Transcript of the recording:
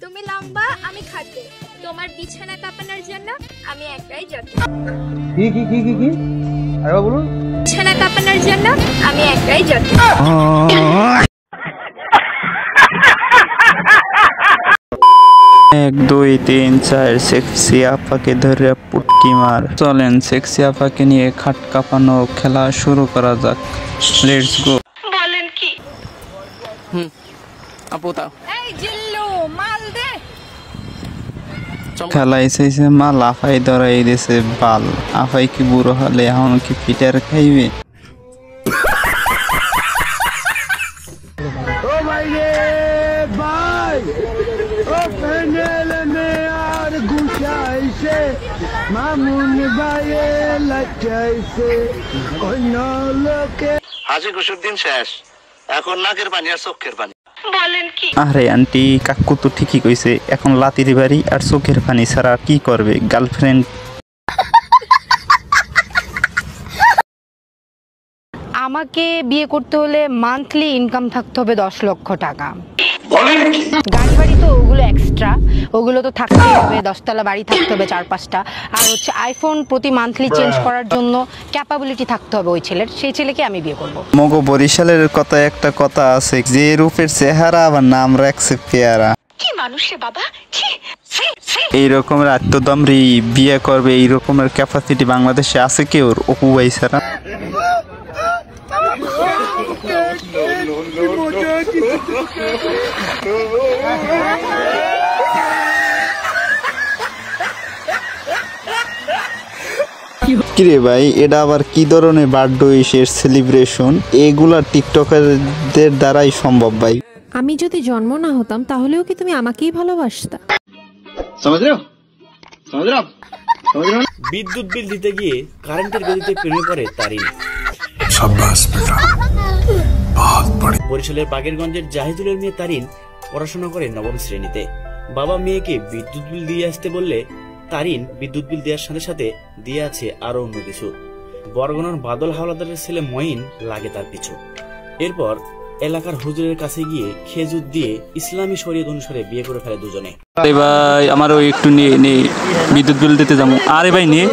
তুমি লম্বা, আমি খাটো। তোমার বিছানা কাঁপানোর জন্য আমি একাই যথেষ্ট। কি কি কি কি কি আরেকবার বলুন। বিছানা কাঁপানোর জন্য আমি একাই যথেষ্ট। 1 2 3 4 সেক্সি আপাকে ধরে পুটকি মার। চলেন সেক্সি আপাকে নিয়ে খাট কাঁপানো খেলা শুরু করা যাক। Let's go. বলেন কি? আপু তাও এই জিল্লু, মাল দে। খেলা এসেছে মা লাফাই ধরাই দিয়েছে বাল। আফাই কি বুড়ো হলে এখন কি পিটার খাইবে? ও ভাই রে ভাই, ও প্যানেল মে আর ঘুষাইছে, মামুন ভাইয়ে লাচাইছে অন্য লোকে। হাসি খুশির দিন শেষ, এখন নাকের পানি আর চোখের পানি। বলেন কি? আরে আন্টি কাকু তো ঠিকই কইছে, এখন লাতির বাড়ি আর চোখের পানি ছাড়া কি করবে গার্লফ্রেন্ড? আমাকে বিয়ে করতে হলে মান্থলি ইনকাম থাকতে হবে 10 লক্ষ টাকা। গাড়ি বাড়ি তো ওগুলো এক্সট্রা, ওগুলো তো থাকতেই হবে। 10 তলা বাড়ি থাকতে হবে 4-5টা। আর হচ্ছে আইফোন প্রতি মান্থলি চেঞ্জ করার জন্য ক্যাপাবিলিটি থাকতে হবে ওই ছেলের। সেই ছেলেকে আমি বিয়ে করব। মগো বরিশালের কথা একটা কথা আছে, যে রূপের চেহারা আবার নাম রাখছে পেয়ারা। কি মানুষ রে বাবা, এই রকমের আত্মদমরি বিয়ে করবে, এই রকমের ক্যাপাসিটি বাংলাদেশে আছে কেউ? অপু ভাই ছাড়া। কিরে ভাই, এটা আবার কি ধরনের বার্থডে উইশের সেলিব্রেশন? এগুলা টিকটকারদের দ্বারাই সম্ভব ভাই। আমি যদি জন্ম না হতাম তাহলেও কি তুমি আমাকেই ভালোবাসতা? বিদ্যুৎ বিল দিতে গিয়ে কারেন্টের গতিতে প্রেমে পড়ে তারিন। বরিশালের বাগেরগঞ্জের জাহিদুলের মেয়ে তারিন পড়াশোনা করে 9ম শ্রেণীতে। বাবা মেয়েকে বিদ্যুৎ বিল দিয়ে আসতে বললে তারিন বিদ্যুৎ বিল দেওয়ার সাথে সাথে দিয়ে আছে আরো অন্য কিছু। বরগুনার বাদল হাওলাদারের ছেলে মঈন লাগে তার পিছু। এরপর এলাকার হুজুরের কাছে গিয়ে খেজুর দিয়ে ইসলামী শরীয়ত অনুসারে বিয়ে করে ফেলে দুজনে। আরে ভাই আমারও একটু নিয়ে বিদ্যুৎ বিল দিতে যাবো। আরে ভাই নিয়ে